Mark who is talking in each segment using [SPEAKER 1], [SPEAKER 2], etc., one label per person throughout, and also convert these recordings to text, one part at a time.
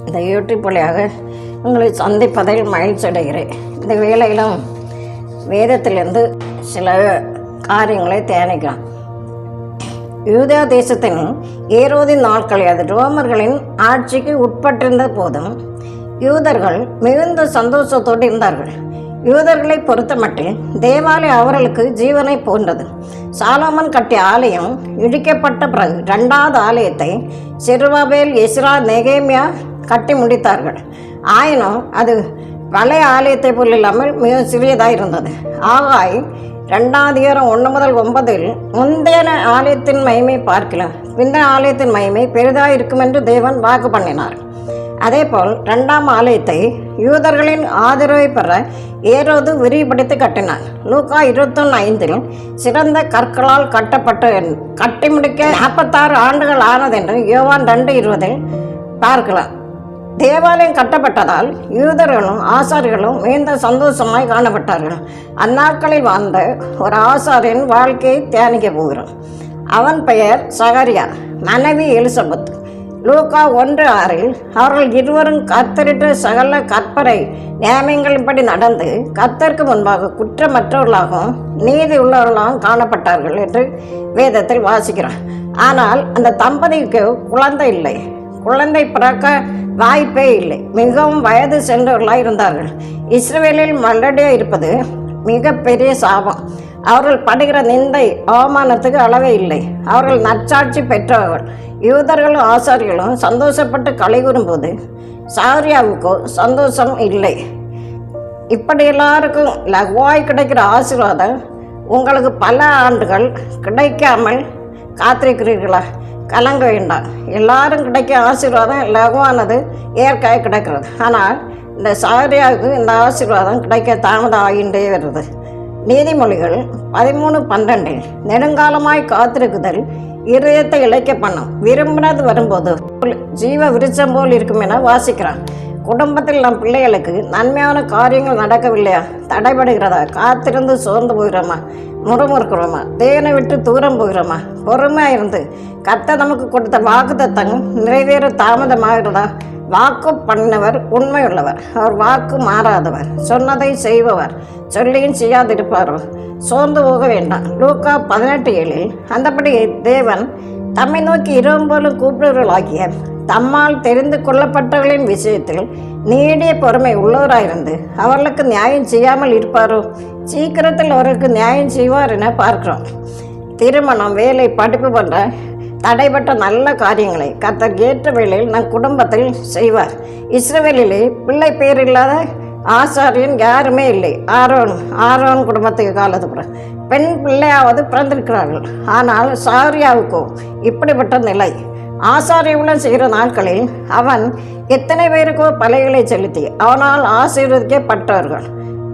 [SPEAKER 1] இந்த யூடியூப் வழியாக உங்களை சந்திப்பதில் மகிழ்ச்சி அடைகிறேன். இந்த வேளையிலும் வேதத்திலிருந்து சில காரியங்களை தியானிக்கலாம். யூதா தேசத்தின் ஏரோதின் நாட்களில் அது ரோமர்களின் ஆட்சிக்கு உட்பட்டிருந்த போதும் யூதர்கள் மிகுந்த சந்தோஷத்தோடு இருந்தார்கள். யூதர்களை பொறுத்தமட்டில் தேவாலயம் அவர்களுக்கு ஜீவனை போன்றது. சாலமன் கட்டிய ஆலயம் இடிக்கப்பட்ட பிறகு 2வது ஆலயத்தை செருபாபேல், எஸ்ரா, நெகேமியா கட்டி முடித்தார்கள். ஆயினும் அது பழைய ஆலயத்தை போல் இல்லாமல் மிக சிறியதாக இருந்தது. ஆகாய் 2ஆம் அதிகாரம் 1-9 முந்தைய ஆலயத்தின் மகிமை பார்க்கலாம், பிந்தைய ஆலயத்தின் மகிமை பெரிதாக இருக்கும் என்று தேவன் வாக்கு பண்ணினார். அதேபோல் 2ஆம் ஆலயத்தை யூதர்களின் ஆதரவை பெற ஏரோது விரிவுபடுத்தி கட்டினார். லூக்கா 21:5 சிறந்த கற்களால் கட்டி முடிக்க 46 ஆண்டுகள் ஆனது என்று யோவான் 2:20 பார்க்கலாம். தேவாலயம் கட்டப்பட்டதால் யூதர்களும் ஆசாரிகளும் மிகுந்த சந்தோஷமாய் காணப்பட்டார்கள். அந்நாட்களில் வாழ்ந்த ஒரு ஆசாரியின் வாழ்க்கையை தியானிக்க போகிறோம். அவன் பெயர் சகரியா, மனைவி எலிசபெத். லூக்கா 1:6 அவர்கள் இருவரும் கர்த்தரிட்ட சகல கற்பனை நியமங்களின்படி நடந்து கர்த்தருக்கு முன்பாக குற்றமற்றவர்களாகவும் நீதி உள்ளவர்களாகவும் காணப்பட்டார்கள் என்று வேதத்தில் வாசிக்கிறார். ஆனால் அந்த தம்பதிக்கு குழந்தை இல்லை, குழந்தை பிறக்க வாய்ப்பே இல்லை. மிகவும் வயது சென்றவர்களாக இருந்தார்கள். இஸ்ரவேலில் மல்லடியாக இருப்பது மிகப்பெரிய சாபம். அவர்கள் படுகிற நிந்தை அவமானத்துக்கு அளவே இல்லை. அவர்கள் நற்சாட்சி பெற்றவர்கள். யூதர்களும் ஆசாரிகளும் சந்தோஷப்பட்டு களி கூறும்போது சாரியாவுக்கோ சந்தோஷம் இல்லை. இப்படி எல்லாருக்கும் லகுவாய் கிடைக்கிற ஆசீர்வாதம் உங்களுக்கு பல ஆண்டுகள் கிடைக்காமல் காத்திருக்கிறீர்களா? கலங்க வேண்டாம். எல்லாரும் கிடைக்க ஆசீர்வாதம் லகுவானது இயற்கையாக கிடைக்கிறது. ஆனால் இந்த சாரியாவுக்கு இந்த ஆசீர்வாதம் கிடைக்க தாமதம் ஆகின்றே வருது. நீதிமொழிகள் 13:12 நெடுங்காலமாய் காத்திருக்குதல் இதயத்தை இழைக்க பண்ணும், விரும்பினது வரும்போது ஜீவ விருட்சம் போல் இருக்கும் என வாசிக்கிறான். குடும்பத்தில் நம் பிள்ளைகளுக்கு நன்மையான காரியங்கள் நடக்கவில்லையா? தடைபடுகிறதா? காத்திருந்து சோர்ந்து போகிறோமா? முறுமுறுக்கிறோமா? தேவனை விட்டு தூரம் போகிறோமா? பொறுமையாக இருந்து கர்த்தர் நமக்கு கொடுத்த வாக்குத்தத்தம் நிறைவேற தாமதமாகிறதா? வாக்கு பண்ணினவர் உண்மையுள்ளவர், அவர் வாக்கு மாறாதவர், சொன்னதை செய்பவர், சொல்லியும் செய்யாதிருப்பாரோ? சோர்ந்து போக வேண்டாம். லூக்கா 18:7 அந்தபடி தேவன் தம்மை நோக்கி இரவும் போலும் கூப்பிடுவர்களாகிய தம்மால் தெரிந்து கொள்ளப்பட்டவர்களின் விஷயத்தில் நீடிய பொறுமை உள்ளவராயிருந்து அவர்களுக்கு நியாயம் செய்யாமல் இருப்பாரோ? சீக்கிரத்தில் அவருக்கு நியாயம் செய்வார் என பார்க்கிறோம். திருமணம், வேலை, படிப்பு போன்ற தடைப்பட்ட நல்ல காரியங்களை கர்த்தர் ஏற்ற வேளையில் நம் குடும்பத்தில் செய்வார். இஸ்ரவேலிலே பிள்ளை பேர் இல்லாத ஆசாரியன் யாருமே இல்லை. ஆரோன் குடும்பத்துக்கு காலத்துக்கு பெண் பிள்ளையாவது பிறந்திருக்கிறார்கள். ஆனால் சாரியாவுக்கோ இப்படிப்பட்ட நிலை. ஆசாரியவுடன் செய்கிற நாட்களில் அவன் எத்தனை பேருக்கோ பலைகளை செலுத்தி அவனால் ஆசீர்வதிக்கப்பட்டவர்கள்.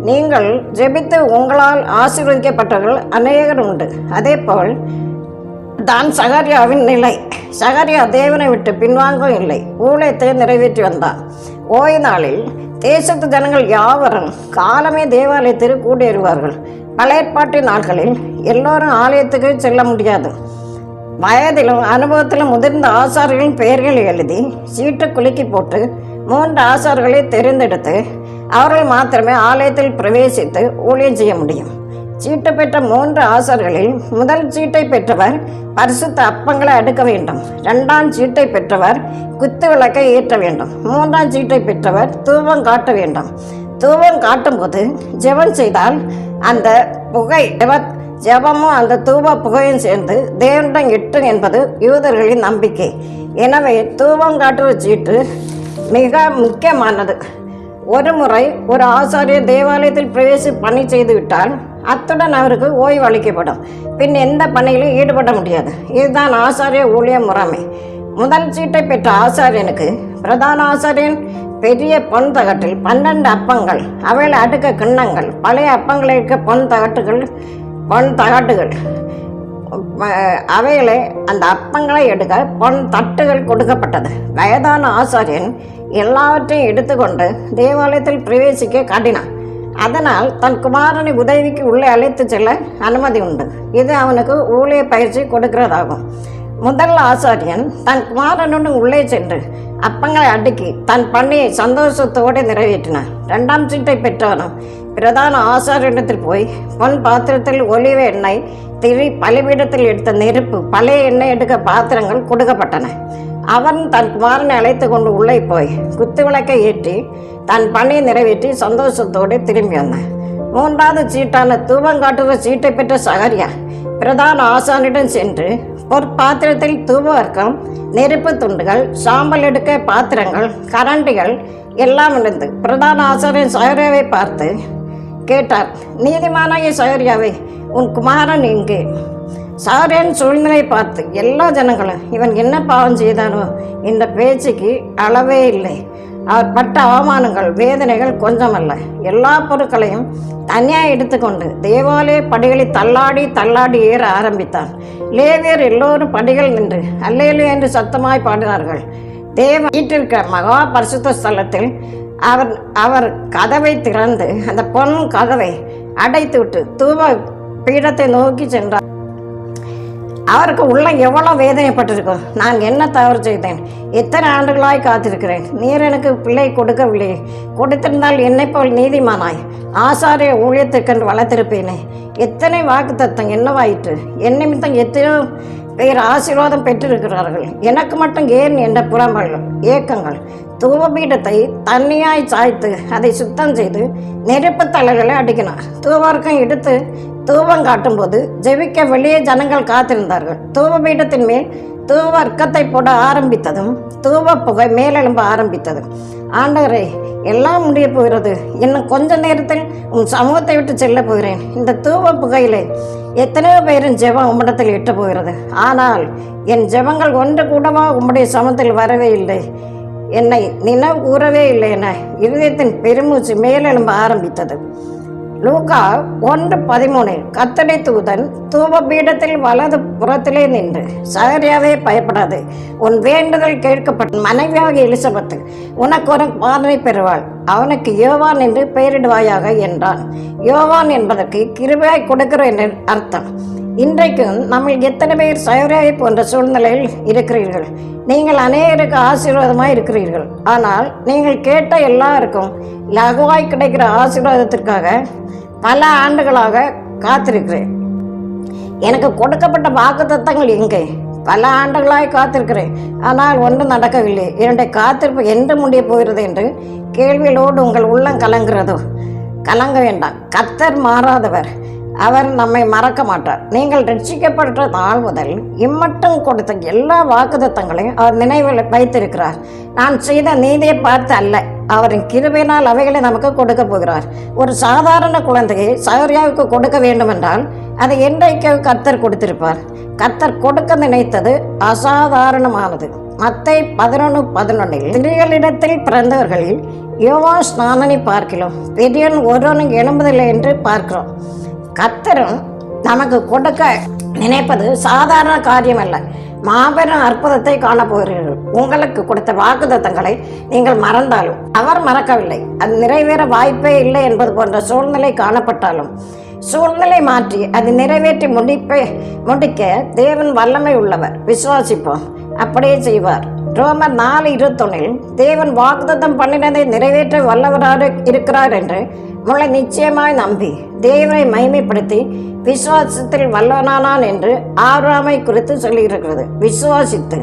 [SPEAKER 1] நீங்கள் ஜெபித்து உங்களால் ஆசீர்வதிக்கப்பட்டவர்கள் அநேகர் உண்டு. அதே போல் தான் சகரியாவின் நிலை. சகரியா தேவனை விட்டு பின்வாங்கவும் இல்லை, ஊழியத்தை நிறைவேற்றி வந்தான். ஓய்வு நாளில் தேசத்து ஜனங்கள் யாவரும் காலமே தேவாலயத்திற்கு கூடியேறுவார்கள். பழைய ஏற்பாட்டின் நாட்களில் எல்லோரும் ஆலயத்துக்கு செல்ல முடியாது. வயதிலும் அனுபவத்திலும் முதிர்ந்த ஆசாரிகளின் பெயர்களை எழுதி சீட்டு குலுக்கி போட்டு 3 ஆசார்களை தெரிந்தெடுத்து அவர்கள் மாத்திரமே ஆலயத்தில் பிரவேசித்து ஊழியம் செய்ய முடியும். சீட்டு பெற்ற 3 ஆசார்களில் முதல் சீட்டை பெற்றவர் பரிசுத்த அப்பங்களை அடுக்க வேண்டும். 2ஆம் சீட்டை பெற்றவர் குத்து விளக்கை ஏற்ற வேண்டும். 3ஆம் சீட்டை பெற்றவர் தூபம் காட்ட வேண்டும். தூபம் காட்டும் போது ஜெபம் செய்தால் அந்த புகை ஜெபமும் அந்த தூப புகையும் சேர்ந்து தேவனிடம் எட்டும் என்பது யூதர்களின் நம்பிக்கை. எனவே தூபம் காட்டுற சீட்டு மிக முக்கியமானது. ஒரு முறை ஒரு ஆசாரியர் தேவாலயத்தில் பிரவேசி பணி செய்து விட்டால் அத்துடன் அவருக்கு ஓய்வு அளிக்கப்படும். பின் எந்த பணியிலும் ஈடுபட முடியாது. இதுதான் ஆசாரிய ஊழிய முறைமை. முதல் சீட்டை பெற்ற ஆசாரியனுக்கு பிரதான ஆசாரியன் பெரிய பொன் தகட்டில் 12 அப்பங்கள், அவையில் அடுக்க கிண்ணங்கள், பழைய அப்பங்களை இருக்க பொன் தகட்டுகள் அவைகளை அந்த அப்பங்களை எடுக்க பொன் தட்டுகள் கொடுக்கப்பட்டது. வயதான ஆசாரியன் எல்லாவற்றையும் எடுத்துக்கொண்டு தேவாலயத்தில் பிரவேசிக்க காட்டினான். அதனால் தன் குமாரனை உதவிக்கு உள்ளே அழைத்து செல்ல அனுமதி உண்டு. இது அவனுக்கு ஊழிய பயிற்சி கொடுக்கிறதாகும். முதல் ஆசாரியன் தன் குமாரனுடன் உள்ளே சென்று அப்பங்களை அடுக்கி தன் பணியை சந்தோஷத்தோடு நிறைவேற்றினார். 2ஆம் சீட்டை பெற்றவனும் பிரதான ஆசாரியனிடத்தில் போய் பொன் பாத்திரத்தில் ஒலிவ எண்ணெய், திரி, பலிபீடத்தில் எடுத்த நெருப்பு, பழைய எண்ணெய் எடுக்க பாத்திரங்கள் கொடுக்கப்பட்டன. அவன் தன் குமாரனை அழைத்து கொண்டு உள்ளே போய் குத்து விளக்கை ஏற்றி தன் பணியை நிறைவேற்றி சந்தோஷத்தோடு திரும்பி வந்தான். 3வது சீட்டான தூபங்காட்டுற சீட்டை பெற்ற சகரியா பிரதான ஆசானிடம் சென்று பொற்பாத்திரத்தில் தூபவர்க்கம், நெருப்பு துண்டுகள், சாம்பல் எடுக்க பாத்திரங்கள், கரண்டிகள் எல்லாம் இருந்தது. பிரதான ஆசாரியன் சகரியாவை பார்த்து கேட்டார், நீதிமானாகிய சகரியாவே, உன் குமாரன் எங்கே? சகரியாவின் சூழ்நிலை பார்த்து எல்லா ஜனங்களும் இவன் என்ன பாவம் செய்தானோ என்ற பேச்சுக்கு அளவே இல்லை. அவர் பட்ட அவமானங்கள், வேதனைகள் கொஞ்சமல்ல. எல்லா பொருட்களையும் தனியாக எடுத்துக்கொண்டு தேவாலய படிகளை தள்ளாடி ஏற ஆரம்பித்தான். லேவியர் எல்லோரும் படிகள் நின்று அல்லேலூயா என்று சத்தமாய் பாடினார்கள். தேவன் வீட்டிற்கிற மகா பரிசுத்த ஸ்தலத்தில் அவர் கதவை திறந்து அந்த பொன் கதவை அடைத்து விட்டு தூப பீடத்தை நோக்கி சென்றார். அவருக்கு உள்ள எவ்வளோ வேதனைப்பட்டிருக்கும். நான் என்ன தவறு செய்தேன்? எத்தனை ஆண்டுகளாய் காத்திருக்கிறேன். நீர் எனக்கு பிள்ளை கொடுக்கவில்லை. கொடுத்திருந்தால் என்னை போல் நீதிமானாய் ஆசாரிய ஊழியத்திற்கென்று வளர்த்திருப்பேனே. எத்தனை வாக்கு தத்தம் என்னவாயிற்று? என் நிமித்தம் எத்தனையோ பேர் ஆசீர்வாதம் பெற்றிருக்கிறார்கள். எனக்கு மட்டும் ஏன் என்ற புறம்பல்கள், ஏக்கங்கள். தூபபீடத்தை தண்ணியாய் சாய்த்து அதை சுத்தம் செய்து நெருப்பு தலைகளை அடிக்கினார். தூபவர்க்கம் எடுத்து தூபம் காட்டும்போது ஜெபிக்க வெளியே ஜனங்கள் காத்திருந்தார்கள். தூபபீடத்தின் மேல் தூபவர்க்கத்தை போட ஆரம்பித்ததும் தூப புகை மேலெழும்ப ஆரம்பித்தது. ஆண்டவரே, எல்லாம் முடிய போகிறது. இன்னும் கொஞ்ச நேரத்தில் உன் சமூகத்தை விட்டு செல்ல போகிறேன். இந்த தூப புகையிலே எத்தனையோ பேரின் ஜெபம் உம்மிடத்தில் எட்ட போகிறது. ஆனால் என் ஜெபங்கள் ஒன்று கூடவா உம்முடைய சமூகத்தில் வரவே இல்லை. என்னை நினைவு கூறவே இல்லை என இருதயத்தின் பெருமூச்சு மேலெழும்ப ஆரம்பித்தது. லூக்கா 1:13 கர்த்தருடைய தூதன் தூப பீடத்தில் வலது புறத்திலே நின்று, சகரியாவே பயப்படாது, உன் வேண்டுதல் கேட்கப்பட்ட மனைவியாக எலிசபெத்து உனக்கு ஒரு குமாரனை பெறுவாள். அவனுக்கு யோவான் என்று பெயரிடுவாயாக என்றான். யோவான் என்பதற்கு கிருபையாய் கொடுக்கிற என்று அர்த்தம். இன்றைக்கும் நம்ம எத்தனை பேர் சகரியாவை போன்ற சூழ்நிலையில் இருக்கிறீர்கள்? நீங்கள் அநேகருக்கு ஆசீர்வாதமாய் இருக்கிறீர்கள். ஆனால் நீங்கள் கேட்ட எல்லாருக்கும் லகுவாய் கிடைக்கிற ஆசீர்வாதத்திற்காக பல ஆண்டுகளாக காத்திருக்கிறேன். எனக்கு கொடுக்கப்பட்ட வாக்குத்தத்தங்கள் எங்கே? பல ஆண்டுகளாய் காத்திருக்கிறேன், ஆனால் ஒன்றும் நடக்கவில்லை. என்னுடைய காத்திருப்பு என்று முடிய போகிறது என்று கேள்வியோடு உங்கள் உள்ளம் கலங்குகிறதோ? கலங்க வேண்டாம். கர்த்தர் மாறாதவர். அவர் நம்மை மறக்க மாட்டார். நீங்கள் ரட்சிக்கப்பட்ட நாள் முதல் இம்மட்டும் கொடுத்த எல்லா வாக்குத்தத்தங்களையும் அவர் நினைவில் வைத்திருக்கிறார். நான் செய்த நீதியை பார்த்து அல்ல, அவரின் கிருபையினால் அவைகளை நமக்கு கொடுக்க போகிறார். ஒரு சாதாரண குழந்தையை சகரியாவுக்கு கொடுக்க வேண்டுமென்றால் அதை என்றைக்கு கர்த்தர் கொடுத்திருப்பார். கர்த்தர் கொடுக்க நினைத்தது அசாதாரணமானது. மத்தேயு 11:11 ஸ்திரீகளிடத்தில் பிறந்தவர்களில் யோவான் ஸ்நானனை பார்க்கிறோம், பெரியவன் ஒருவனும் எழும்புதில்லை என்று பார்க்கிறோம். கர்த்தரும் நமக்கு கொடுக்க நினைப்பது சாதாரண காரியம் அல்ல. மாபெரும் அற்புதத்தை காணப்போகிறீர்கள். உங்களுக்கு கொடுத்த வாக்குத்தத்தங்களை நீங்கள் மறந்தாலும் அவர் மறக்கவில்லை. அது நிறைவேற வாய்ப்பே இல்லை என்பது போன்ற சூழ்நிலை காணப்பட்டாலும் சூழ்நிலை மாற்றி அது நிறைவேற்றி முடிக்க தேவன் வல்லமை உள்ளவர். விசுவாசிப்போம், அப்படியே செய்வார். ரோமர் 4:21 தேவன் வாக்குத்தத்தம் பண்ணினதை நிறைவேற்ற வல்லவராக இருக்கிறார் என்று முளை நிச்சயமாய் நம்பி தேவனை மகிமைப்படுத்தி விசுவாசத்தில் வல்லவனானான் என்று ஆபிரகாமை குறித்து சொல்லியிருக்கிறது. விசுவாசித்து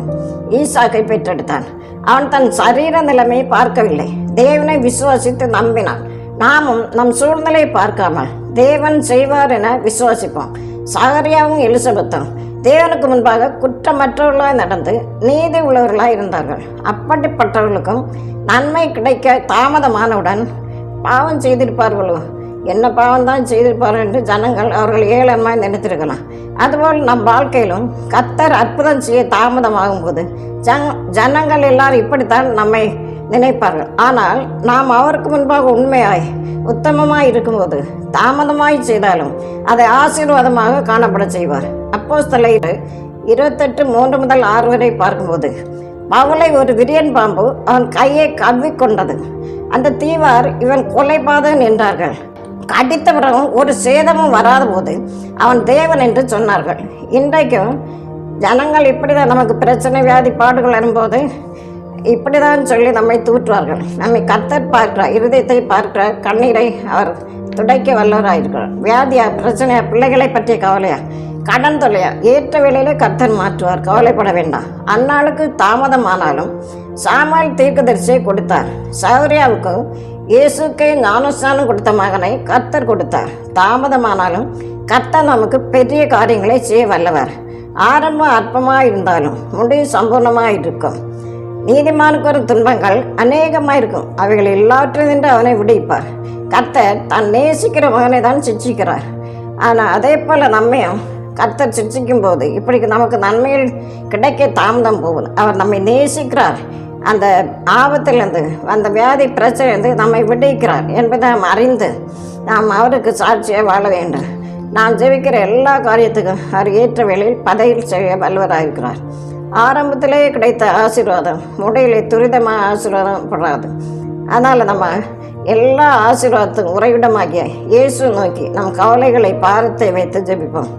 [SPEAKER 1] ஈசாக்கை பெற்றெடுத்தான். அவன் தன் சரீர நிலைமையை பார்க்கவில்லை, தேவனை விசுவாசித்து நம்பினான். நாமும் நம் சூழ்நிலையை பார்க்காமல் தேவன் செய்வார் என விசுவாசிப்போம். சகரியாவும் எலிசபெத்தும் தேவனுக்கு முன்பாக குற்றமற்றவர்களாய் நடந்து நீதி உள்ளவர்களாய் இருந்தார்கள். அப்படிப்பட்டவர்களுக்கும் நன்மை கிடைக்க தாமதமானவுடன் பாவம் செய்திருப்பார்களோ, என்ன பாவம் தான் செய்திருப்பார்கள் என்று ஜனங்கள் அவர்கள் ஏளனமாய் நினைத்திருக்கலாம். அதுபோல் நம் வாழ்க்கையிலும் கர்த்தர் அற்புதம் செய்ய தாமதமாகும் போது ஜனங்கள் எல்லாரும் இப்படித்தான் நம்மை நினைப்பார்கள். ஆனால் நாம் அவருக்கு முன்பாக உண்மையாய் உத்தமமாய் இருக்கும்போது தாமதமாய் செய்தாலும் அதை ஆசீர்வாதமாக காணப்பட செய்வார். அப்போஸ்தலர் 28:3-6 வரை பார்க்கும்போது பவுலை ஒரு விரியன் பாம்பு அவன் கையை கவ்விக்கொண்டது. அந்த தீவார் இவன் கொலைபாதகன் என்றார்கள். கடித்த பிறகும் ஒரு சேதமும் வராத போது அவன் தேவன் என்று சொன்னார்கள். இன்றைக்கும் ஜனங்கள் இப்படி தான் நமக்கு பிரச்சனை வியாதி பாடுகள் வரும்போது இப்படி தான் சொல்லி நம்மை தூற்றுவார்கள். நம்மை கர்த்தர் பார்க்கிறார், இருதயத்தை பார்க்கிறார், கண்ணீரை அவர் துடைக்க வல்லவராயிருக்கிறார். வியாதியா, பிரச்சனையா, பிள்ளைகளை பற்றிய கவலையா, கடன் தொல்லையா, ஏற்ற வேளையிலே கர்த்தர் மாற்றுவார், கவலைப்பட வேண்டாம். அந்நாளுக்கு தாமதமானாலும் சாமுவேல் தீர்க்கதரிசியை கொடுத்தார். சௌரியாவுக்கு இயேசுக்கே ஞானஸ்நானம் கொடுத்த மகனை கர்த்தர் கொடுத்தார். தாமதமானாலும் கர்த்தர் நமக்கு பெரிய காரியங்களை செய்ய வல்லவர். ஆரம்பம் அற்பமாக இருந்தாலும் முடிவு சம்பூர்ணமாக இருக்கும். நீதிமானுக்கு வரும் துன்பங்கள் அநேகமாக இருக்கும், அவைகள் எல்லாவற்றிலிருந்து அவனை விடுவிப்பார். கர்த்தர் தான் நேசிக்கிற மகனை தான் சிட்சிக்கிறார். ஆனால் அதே போல் நம்மையும் கர்த்தர் சிட்சிக்கும் போது இப்படி நமக்கு நன்மையில் கிடைக்க தாமதம் போகுது. அவர் நம்மை நேசிக்கிறார், அந்த ஆபத்திலிருந்து, அந்த வியாதி பிரச்சனையிலிருந்து நம்மை விடுவிக்கிறார் என்பதை நாம் அறிந்து நாம் அவருக்கு சாட்சியாக வாழ வேண்டும். நாம் ஜெபிக்கிற எல்லா காரியத்துக்கும் அவர் ஏற்ற வேளையில் பதவியில் செய்ய வல்லவராயிருக்கிறார். ஆரம்பத்திலே கிடைத்த ஆசீர்வாதம் முடியலை துரிதமாக ஆசீர்வாதம் படாது. அதனால் நம்ம எல்லா ஆசீர்வாதத்துக்கும் உறைவிடமாகிய இயேசு நோக்கி நம் கவலைகளை பாரத்தை வைத்து ஜெபிப்போம்.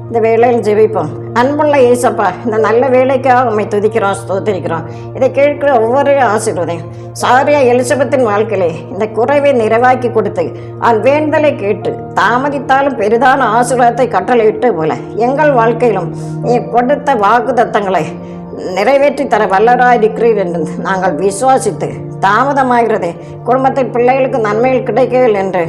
[SPEAKER 1] இந்த வேளையில் ஜெபிப்போம். அன்புள்ள இயேசப்பா, இந்த நல்ல வேலைக்காக உண்மை துதிக்கிறோம், ஸ்தோத்திரிக்கிறோம். இதை கேட்கிற ஒவ்வொரு ஆசீர்வாதம் சாரியா எலிசபெத்தின் வாழ்க்கையிலே இந்த குறைவை நிறைவாக்கி கொடுத்து அவன் வேண்டுதலை கேட்டு தாமதித்தாலும் பெரிதான ஆசீர்வாதத்தை கட்டளையிட்டு போல எங்கள் வாழ்க்கையிலும் நீ கொடுத்த வாக்குத்தத்தங்களை நிறைவேற்றி தர வல்லவராயிருக்கிறீர் என்று நாங்கள் விசுவாசித்து தாமதமாகிறதே குடும்பத்தில் பிள்ளைகளுக்கு நன்மைகள் கிடைக்கவில்லை என்று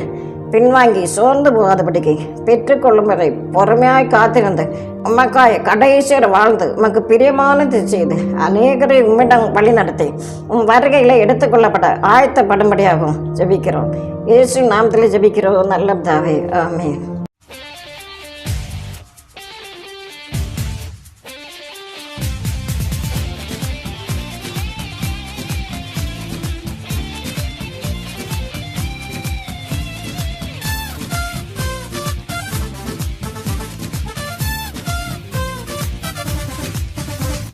[SPEAKER 1] பின்வாங்கி சோர்ந்து போகாதபடிக்கு பெற்றுக்கொள்ளும் வரை பொறுமையாய் காத்திருந்து உமக்காய் கடைசியர் வாழ்ந்து உமக்கு பிரியமானது செய்து அநேகரை உம்மிடம் வழி நடத்தி உம் வருகையில் எடுத்துக்கொள்ளப்பட ஆயத்தப்படும்படியாகவும் ஜெபிக்கிறோம். இயேசு நாமத்தில் ஜெபிக்கிறோம் நல்ல பிதாவே, ஆமென்.